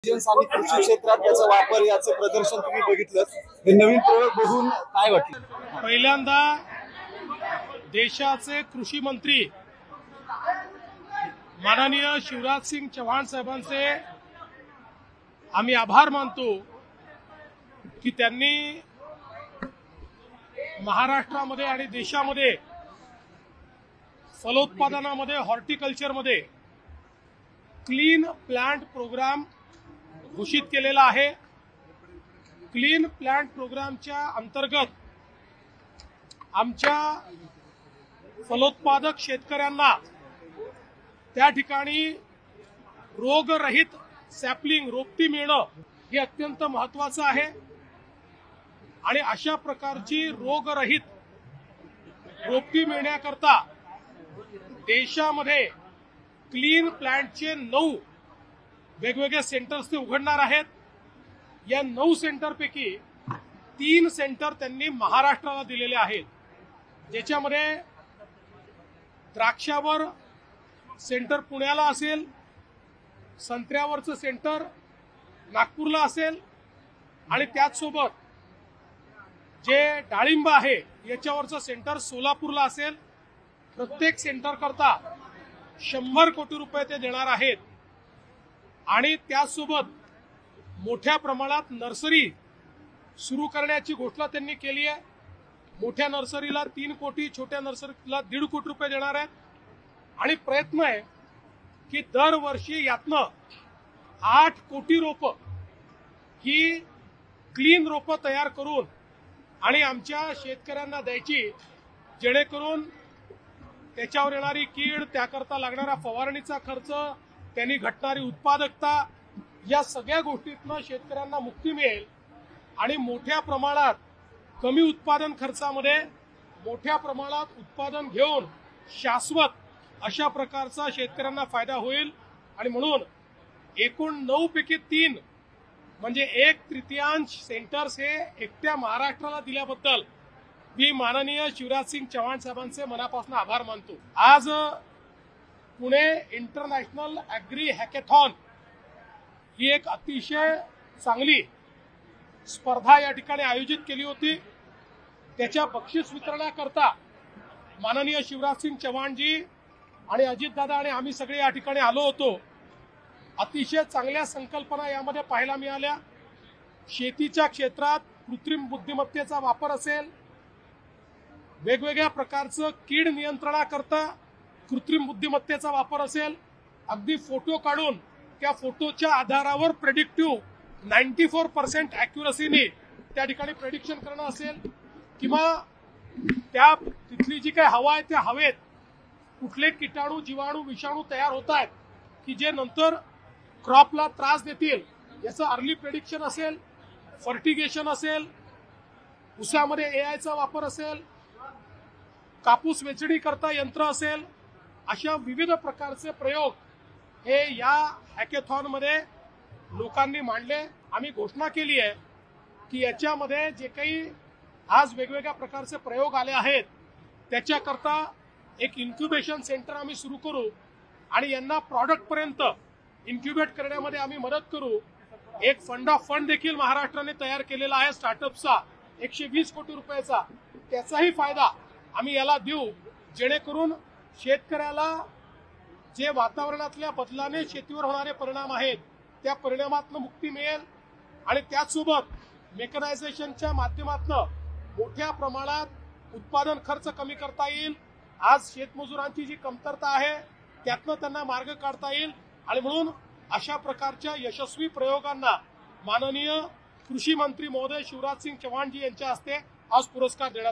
आणि कृषी क्षेत्रात त्याचा वापर याचं प्रदर्शन तुम्ही बघितलं, हे नवीन प्रयोग बघून काय वाटलं? पहिल्यांदा देशाचे कृषी मंत्री माननीय शिवराज सिंग चौहान साहेबांचे आम्ही आभार मानतो की त्यांनी महाराष्ट्रामध्ये आणि देशामध्ये फलोत्पादनामध्ये हॉर्टिकल्चरमध्ये क्लीन प्लांट प्रोग्राम घोषित केलेला आहे। क्लीन प्लांट प्रोग्रामच्या अंतर्गत आमच्या फलोत्पादक शेतकऱ्यांना त्या ठिकाणी रोगरहित सॅपलिंग रोपटी मिळणं हे अत्यंत महत्त्वाचं आहे आणि अशा प्रकारची रोगरहित रोपटी मिळण्याकरता देशामध्ये क्लीन प्लांटचे 9 वेगवेगळे सेंटर्स ते उघडणार आहेत। या 9 सेंटरपैकी 3 सेंटर त्यांनी महाराष्ट्राला दिलेले आहेत, ज्याच्यामध्ये द्राक्षावर सेंटर पुण्याला असेल, संत्र्यावरचं सेंटर नागपूरला असेल आणि त्याचसोबत जे डाळिंब आहे याच्यावरचं सेंटर सोलापूरला असेल। प्रत्येक सेंटर करता 100 कोटी रुपये ते देणार आहेत आणि त्यासोबत मोठ्या प्रमाणात नर्सरी सुरू करण्याची घोषणा त्यांनी केली आहे। मोठ्या नर्सरीला 3 कोटी, छोट्या नर्सरीला 1.5 कोटी रुपये देणार आहेत आणि प्रयत्न आहे की दरवर्षी यातनं 8 कोटी रोपं ही क्लीन रोपं तयार करून आणि आमच्या शेतकऱ्यांना द्यायची, जेणेकरून त्याच्यावर येणारी कीड, त्याकरता लागणारा फवारणीचा खर्च, त्यांनी घटणारी उत्पादकता, या सगळ्या गोष्टीतनं शेतकऱ्यांना मुक्ती मिळेल आणि मोठ्या प्रमाणात कमी उत्पादन खर्चामध्ये मोठ्या प्रमाणात उत्पादन घेऊन शाश्वत अशा प्रकारचा शेतकऱ्यांना फायदा होईल। आणि म्हणून एकूण 9 पैकी 3 म्हणजे 1/3 सेंटर्स हे एकट्या महाराष्ट्राला दिल्याबद्दल मी माननीय शिवराज सिंग चौहान साहेबांचे मनापासून आभार मानतो। आज पुणे इंटरनॅशनल ॲग्री हॅकेथॉन ही एक अतिशय चांगली स्पर्धा या ठिकाणी आयोजित केली होती। त्याच्या बक्षीस वितरणाकरता माननीय शिवराज सिंग चौहानजी आणि अजितदादा आणि आम्ही सगळे या ठिकाणी आलो होतो। अतिशय चांगल्या संकल्पना यामध्ये पाहायला मिळाल्या। शेतीच्या क्षेत्रात कृत्रिम बुद्धिमत्तेचा वापर असेल, वेगवेगळ्या प्रकारचं कीड नियंत्रणाकरता कृत्रिम बुद्धिमत्तेचा वापर असेल, अगदी फोटो काढून त्या फोटोच्या आधारावर प्रेडिक्टिव्ह 94% ॲक्युरसीने त्या ठिकाणी प्रेडिक्शन करणं असेल, किंवा त्या तिथली जी काही हवा आहे त्या हवेत कुठले किटाणू, जीवाणू, विषाणू तयार होत आहेत की जे नंतर क्रॉपला त्रास देतील याचं अर्ली प्रेडिक्शन असेल, फर्टिगेशन असेल, ऊसामध्ये एआयचा वापर असेल, कापूस वेचणी करता यंत्र असेल, अशा विविध प्रकारचे प्रयोग हे या हॅकेथॉनमध्ये लोकांनी मांडले। आम्ही घोषणा केली आहे की याच्यामध्ये जे काही आज वेगवेगळ्या प्रकारचे प्रयोग आले आहेत त्याच्याकरता एक इन्क्युबेशन सेंटर आम्ही सुरू करू आणि यांना प्रॉडक्टपर्यंत इन्क्युबेट करण्यामध्ये आम्ही मदत करू। एक फंड ऑफ फंड देखील महाराष्ट्राने तयार केलेला आहे स्टार्टअपचा 120 कोटी रुपयाचा, त्याचाही फायदा आम्ही याला देऊ, जेणेकरून शेतकऱ्याला जे वातावरणातल्या बदलाने शेतीवर होणारे परिणाम आहेत त्या परिणामातून मुक्ती मिळेल आणि त्याचसोबत मेकनायझेशनच्या माध्यमातून मोठ्या प्रमाणात उत्पादन खर्च कमी करता येईल। आज शेतमजुरांची जी कमतरता आहे त्यातनं त्यांना मार्ग काढता येईल आणि म्हणून अशा प्रकारच्या यशस्वी प्रयोगांना माननीय कृषी मंत्री महोदय शिवराज सिंग चौहानजी यांच्या हस्ते आज पुरस्कार देण्यात